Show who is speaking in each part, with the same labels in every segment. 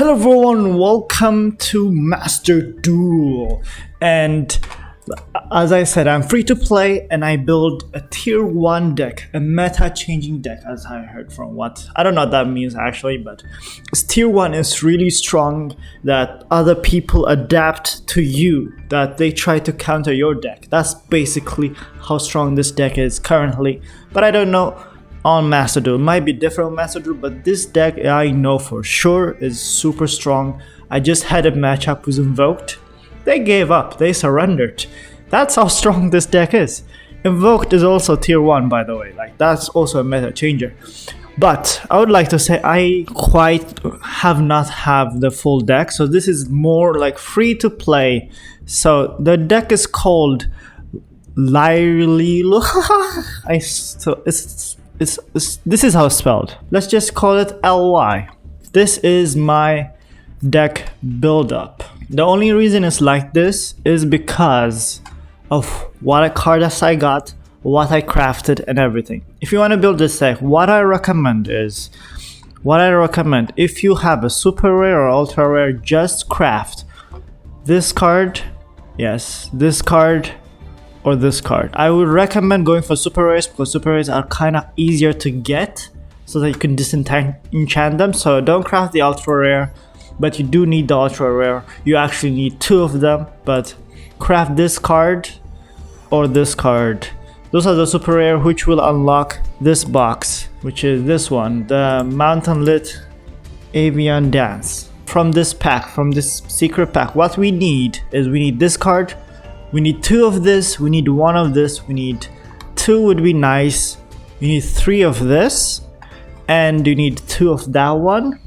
Speaker 1: Hello everyone, welcome to Master Duel. And as I said, I'm free to play and I build a tier 1 deck, a meta changing deck, as I heard from I don't know what that means actually, but tier 1 is really strong, that other people adapt to you, that they try to counter your deck. That's basically how strong this deck is currently, but I don't know on Master Duel. It might be different on Master Duel, but this deck I know for sure is super strong. I just had a matchup with Invoked. They gave up, they surrendered. That's how strong this deck is. Invoked is also tier 1, by the way, like that's also a meta changer. But I would like to say I quite have not have the full deck, so this is more like free to play. So the deck is called Lyrilucs. This is how it's spelled. Let's just call it LY. This is my deck build-up. The only reason it's like this is because of what cards I got, what I crafted, and everything. If you want to build this deck, what I recommend, if you have a super rare or ultra rare, just craft this card, yes, this card, or this card. I would recommend going for super rares because super rares are kind of easier to get so that you can disenchant them. So don't craft the ultra rare, but you do need the ultra rare. You actually need 2 of them, but craft this card or this card. Those are the super rare which will unlock this box, which is this one, the Mountain Lit Avian Dance. From this pack, from this secret pack, what we need is we need this card. We need 2 of this, we need 1 of this, we need 2 would be nice, you need 3 of this, and you need 2 of that one.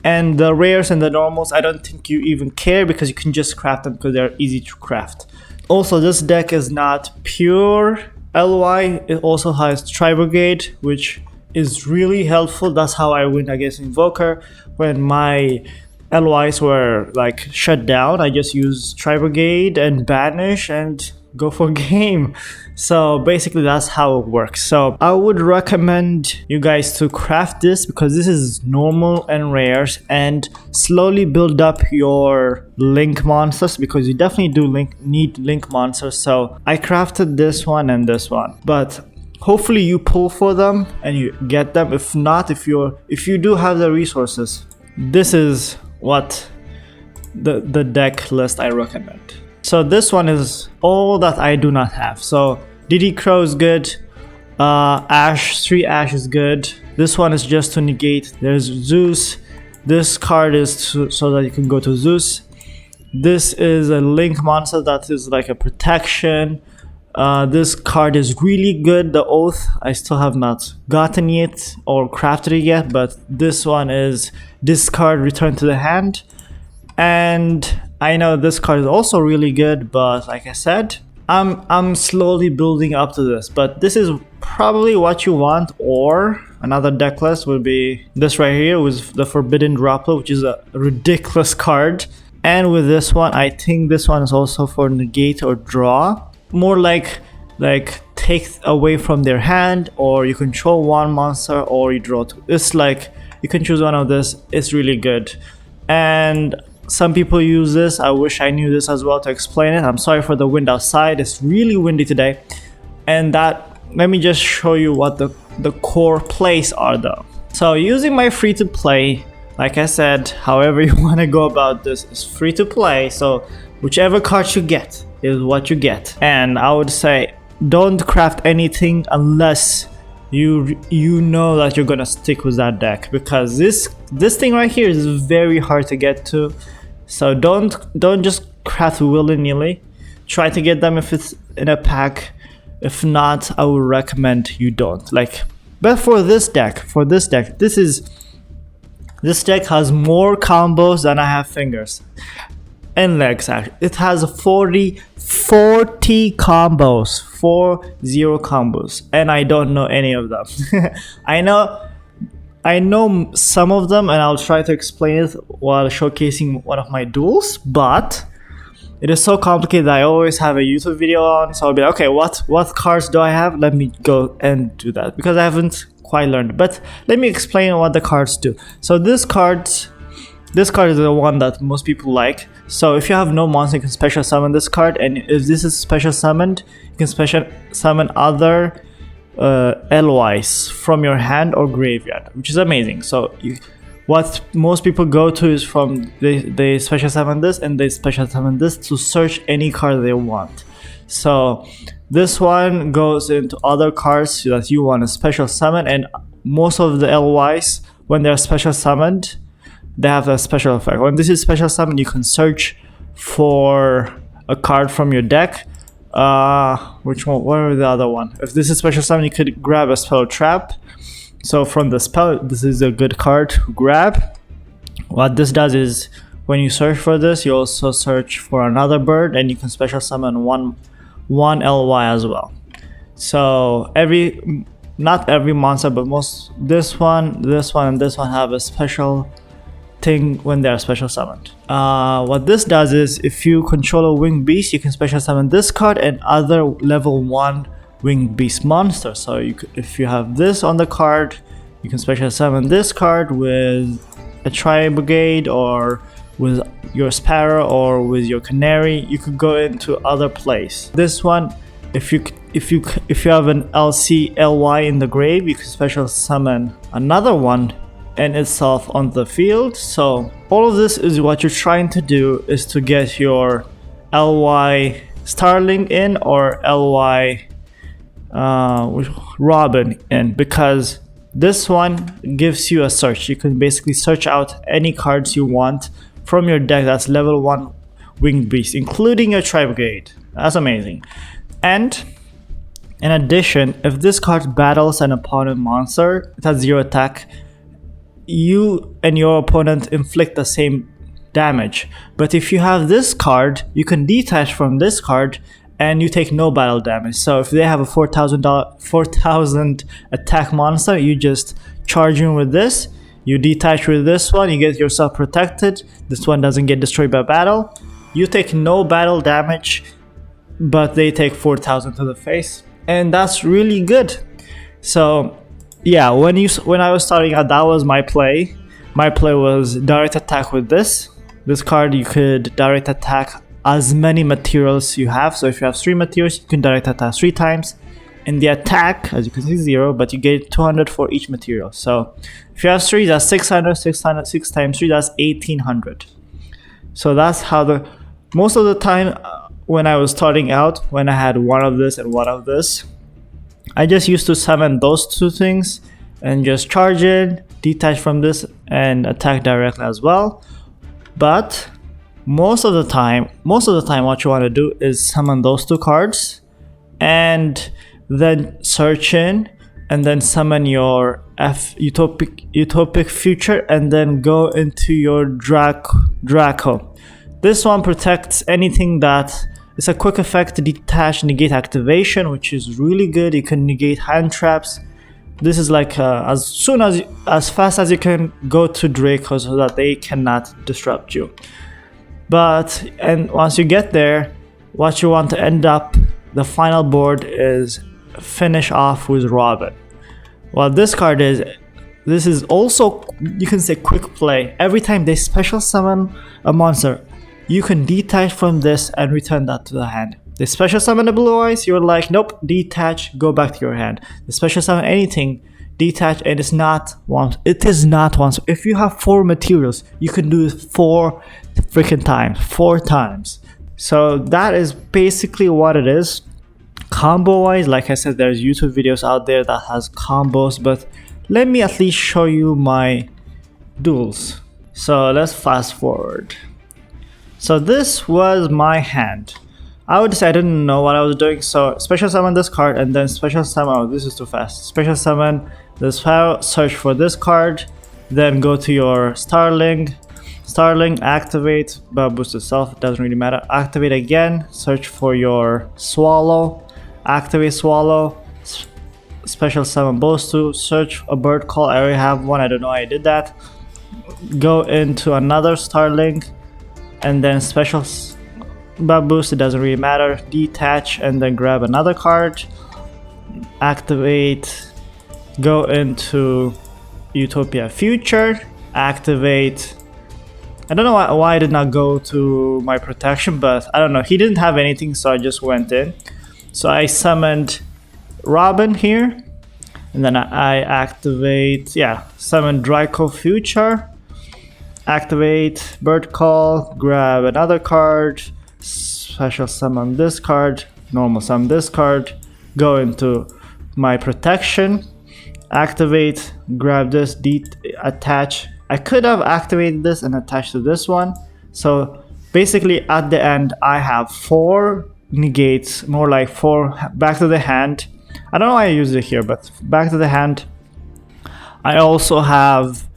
Speaker 1: And the rares and the normals, I don't think you even care because you can just craft them because they're easy to craft. Also, this deck is not pure LY, it also has Tri-Brigade, which is really helpful. That's how I win against Invoker. When my LYs were like shut down, I just use Tri-Brigade and Banish and go for game. So basically that's how it works. So I would recommend you guys to craft this because this is normal and rares, and slowly build up your link monsters because you definitely do need link monsters. So I crafted this one and this one, but hopefully you pull for them and you get them. If not, if you do have the resources, this is what the deck list I recommend. So this one is all that I do not have. So DD Crow is good, Ash, 3 Ash is good. This one is just to negate. There's Zeus. This card is so that you can go to Zeus. This is a link monster that is like a protection. This card is really good, the Oath. I still have not gotten it or crafted it yet, but this one is discard, return to the hand. And I know this card is also really good, but like I said, I'm slowly building up to this. But this is probably what you want, or another deck list would be this right here with the Forbidden Droplet, which is a ridiculous card. And with this one, I think this one is also for negate or draw. More like take away from their hand, or you control 1 monster, or you draw 2. It's like you can choose one of this. It's really good. And some people use this. I wish I knew this as well to explain it. I'm sorry for the wind outside. It's really windy today. And let me just show you what the core plays are though. So using my free to play, like I said, however you want to go about this is free to play. So whichever card you get is what you get. And I would say don't craft anything unless you know that you're gonna stick with that deck, because this thing right here is very hard to get to. So don't just craft willy-nilly. Try to get them if it's in a pack. If not, I would recommend you don't. But for this deck, this deck has more combos than I have fingers and legs. Actually, it has 40 combos, 40 combos, and I don't know any of them. I know some of them, and I'll try to explain it while showcasing one of my duels, but it is so complicated that I always have a YouTube video on, so I'll be like, okay, what cards do I have? Let me go and do that, because I haven't quite learned. But let me explain what the cards do. So these cards this card is the one that most people like. So if you have no monster, you can special summon this card, and if this is special summoned, you can special summon other LYs from your hand or graveyard, which is amazing. So what most people go to is from they special summon this and they special summon this to search any card they want. So this one goes into other cards that you want to special summon, and most of the LYs, when they're special summoned, they have a special effect. When this is special summon, you can search for a card from your deck. Which one? What are the other one? If this is special summon, you could grab a spell trap. So from the spell, this is a good card to grab. What this does is, when you search for this, you also search for another bird, and you can special summon one LY as well. So not every monster, but this one, and this one have a special thing when they are special summoned. What this does is, if you control a winged beast, you can special summon this card and other level 1 winged beast monster. So if you have this on the card, you can special summon this card with a tri-brigade, or with your sparrow, or with your canary. You could go into other place. This one, if you have an LY in the grave, you can special summon another one and itself on the field. So all of this is what you're trying to do, is to get your LY Starling in, or LY Robin in, because this one gives you a search. You can basically search out any cards you want from your deck that's level 1 winged beast, including your tri-brigade. That's amazing. And in addition, if this card battles an opponent monster, it has 0 attack, you and your opponent inflict the same damage. But if you have this card, you can detach from this card and you take no battle damage. So if they have a 4,000 attack monster, you just charge in with this, you detach with this one, you get yourself protected. This one doesn't get destroyed by battle. You take no battle damage, but they take 4,000 to the face, and that's really good. So yeah, when I was starting out, that was my play. My play was direct attack with this card. You could direct attack as many materials you have. So if you have 3 materials, you can direct attack 3 times. And the attack, as you can see, 0, but you get 200 for each material. So if you have 3, that's 600, 6 times 3, that's 1800. So that's how most of the time when I was starting out, when I had one of this and one of this, I just used to summon those 2 things and just charge in, detach from this, and attack directly as well. But most of the time what you want to do is summon those 2 cards and then search in, and then summon your utopic future, and then go into your Draco. This one protects anything that it's a quick effect to detach, negate activation, which is really good. You can negate hand traps. This is like as fast as you can go to Draco so that they cannot disrupt you. And once you get there, what you want to end up, the final board is finish off with Robin. What this card is, this is also, you can say, quick play. Every time they special summon a monster, you can detach from this and return that to the hand. They special summon the blue eyes, you're like, nope, detach, go back to your hand. They special summon anything, detach, and it is not once. If you have 4 materials, you can do it 4 freaking times, 4 times. So that is basically what it is. Combo wise, like I said, there's YouTube videos out there that has combos, but let me at least show you my duels. So let's fast forward. So this was my hand. I would say I didn't know what I was doing, so special summon this card and then special summon, oh, this is too fast. Special summon this file, search for this card, then go to your Starling, activate, but boost itself, it doesn't really matter. Activate again, search for your Swallow, activate Swallow, special summon both 2, search a bird call, I already have one, I don't know how I did that. Go into another Starling, and then special boost, it doesn't really matter. Detach and then grab another card, activate, go into Utopia Future, activate, I don't know why I did not go to my protection, but I don't know. He didn't have anything, so I just went in. So I summoned Robin here, and then I activate, yeah, summon Draco Future, activate Bird Call, grab another card, special summon this card, normal summon this card, go into my protection, activate, grab this, attach. I could have activated this and attached to this one. So basically at the end I have 4 negates, more like 4 back to the hand. I don't know why I used it here, but back to the hand. I also have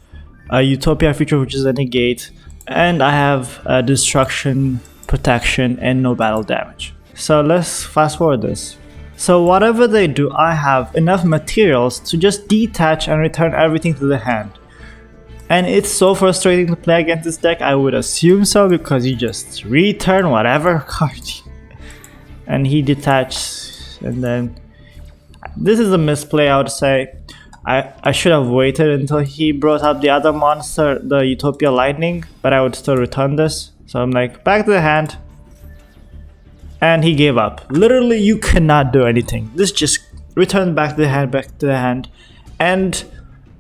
Speaker 1: a Utopia feature, which is a negate, and I have a destruction, protection, and no battle damage. So let's fast forward this. So whatever they do, I have enough materials to just detach and return everything to the hand. And it's so frustrating to play against this deck. I would assume so, because you just return whatever card. And he detached, and then this is a misplay, I would say. I should have waited until he brought up the other monster, the Utopia Lightning, but I would still return this. So I'm like, back to the hand. And he gave up. Literally, you cannot do anything. This just returned back to the hand, back to the hand. And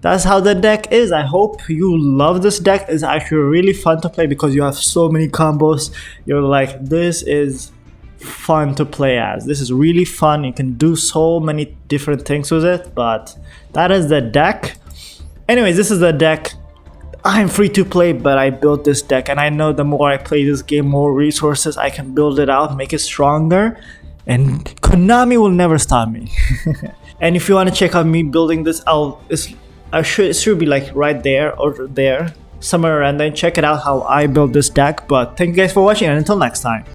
Speaker 1: that's how the deck is. I hope you love this deck. It's actually really fun to play because you have so many combos. You're like, this is fun to play as. This is really fun. You can do so many different things with it, but that is the deck. Anyways, this is the deck. I'm free to play, but I built this deck, and I know the more I play this game, more resources I can build it out, make it stronger, and KONAMI will never stop me. And if you want to check out me building this, it should be like right there or there, somewhere around there. Check it out how I built this deck. But thank you guys for watching, and until next time.